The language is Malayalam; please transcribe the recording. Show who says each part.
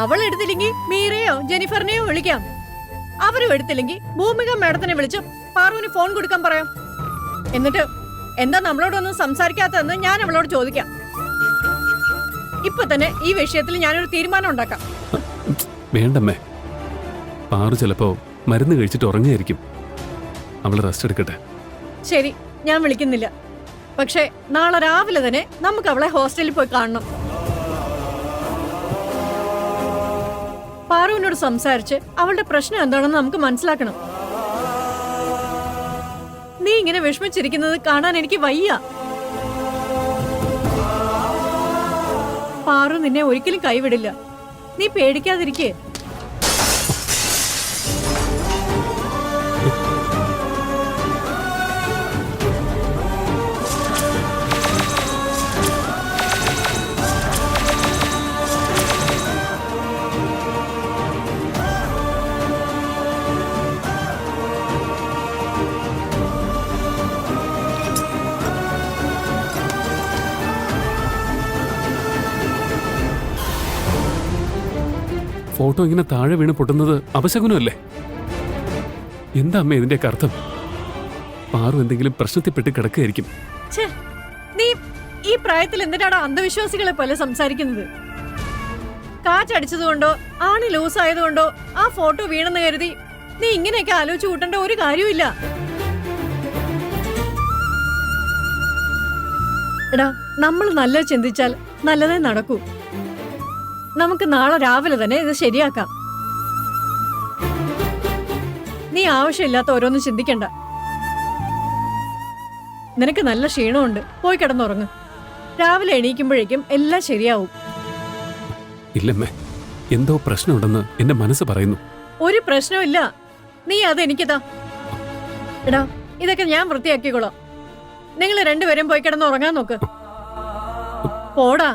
Speaker 1: അവൾ എടുത്തില്ലെങ്കിൽ മീരയോ ജെനിഫറിനെയോ വിളിക്കാം. അവരും എടുത്തില്ലെങ്കിൽ ഭൂമിക മാഡത്തിനെ വിളിച്ച് പാറുവിന് ഫോൺ കൊടുക്കാൻ പറയാം. എന്നിട്ട് എന്താ നമ്മളോടൊന്നും സംസാരിക്കാത്തതെന്ന് ഞാൻ അവളോട് ചോദിക്കാം. ഇപ്പൊ തന്നെ ഈ വിഷയത്തിൽ ഞാനൊരു തീരുമാനം ഉണ്ടാക്കാം.
Speaker 2: വേണ്ടമ്മേ, പാറു ചിലപ്പോ മരുന്ന് കഴിച്ചിട്ട് ഉറങ്ങിയായിരിക്കും. അവള് റെസ്റ്റ് എടുക്കട്ടെ.
Speaker 1: ശരി, ഞാൻ വിളിക്കുന്നില്ല. പക്ഷേ നാളെ രാവിലെ തന്നെ നമുക്ക് അവളെ ഹോസ്റ്റലിൽ പോയി കാണണം. പാറുവിനോട് സംസാരിച്ച് അവളുടെ പ്രശ്നം എന്താണെന്ന് നമുക്ക് മനസ്സിലാക്കണം. നീ ഇങ്ങനെ വിഷമിച്ചിരിക്കുന്നത് കാണാൻ എനിക്ക് വയ്യ. പാറു നിന്നെ ഒരിക്കലും കൈവിടില്ല. നീ പേടിക്കാതിരിക്കേ.
Speaker 2: ഫോട്ടോ ഇങ്ങനെ താഴെ വീണ് പൊട്ടുന്നത് അപശകുനമല്ലേ? എന്താ അമ്മ ഇതിന്റെ അർത്ഥം? പാറു എന്തെങ്കിലും പ്രശ്നത്തിൽപ്പെട്ട് കിടക്കുകയായിരിക്കും.
Speaker 1: നീ ഈ പ്രായത്തിൽ എന്തിനാണ് അന്ധവിശ്വാസികളെ പോലെ സംസാരിക്കുന്നത്? കാറ്റടിച്ചതുകൊണ്ടോ ആണി ലൂസ് ആയതുകൊണ്ടോ ആ ഫോട്ടോ വീണെന്ന് കരുതി നീ ഇങ്ങനെയൊക്കെ ആലോചിച്ച് കൂട്ടേണ്ട ഒരു കാര്യമില്ല. എടാ, നമ്മൾ നല്ലത് ചിന്തിച്ചാൽ നല്ലതേ നടക്കൂ. നമുക്ക് നാളെ രാവിലെ തന്നെ ഇത് ശരിയാക്കാം. നീ ആവശ്യമില്ലാത്ത ഓരോന്നും ചിന്തിക്കണ്ട. നിനക്ക് നല്ല ക്ഷീണമുണ്ട്, പോയി കിടന്നുറങ്ങ്. രാവിലെ എണീക്കുമ്പോഴേക്കും എല്ലാം ശരിയാവും.
Speaker 2: ഇല്ലമ്മേ, എന്തോ പ്രശ്നമുണ്ടെന്ന് എന്റെ മനസ്സ് പറയുന്നു.
Speaker 1: ഒരു പ്രശ്നമില്ല, നീ അത് എനിക്കതാ. എടാ, ഇതൊക്കെ ഞാൻ വൃത്തിയാക്കിക്കോളാം. നിങ്ങൾ രണ്ടുപേരും പോയി കിടന്നുറങ്ങാൻ നോക്ക്. പോടാ.